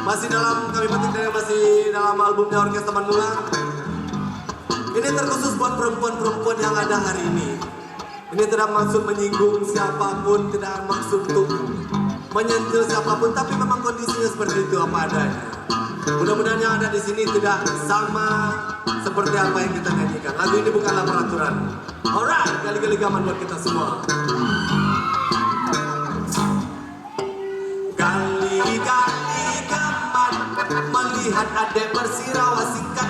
Masih dalam kami petik dari masih dalam albumnya Orkes Taman Mula. Ini terkhusus buat perempuan-perempuan yang ada hari ini. Ini tidak maksud menyinggung siapapun, tidak maksud untuk menyentil siapapun, tapi memang kondisinya seperti itu apa adanya. Mudah-mudahan yang ada di sini tidak sama seperti apa yang kita nyanyikan. Lagu ini bukanlah peraturan. Alright, gali-gali gaman buat kita semua. Gali-gali gaman, melihat adek bersirawa singkat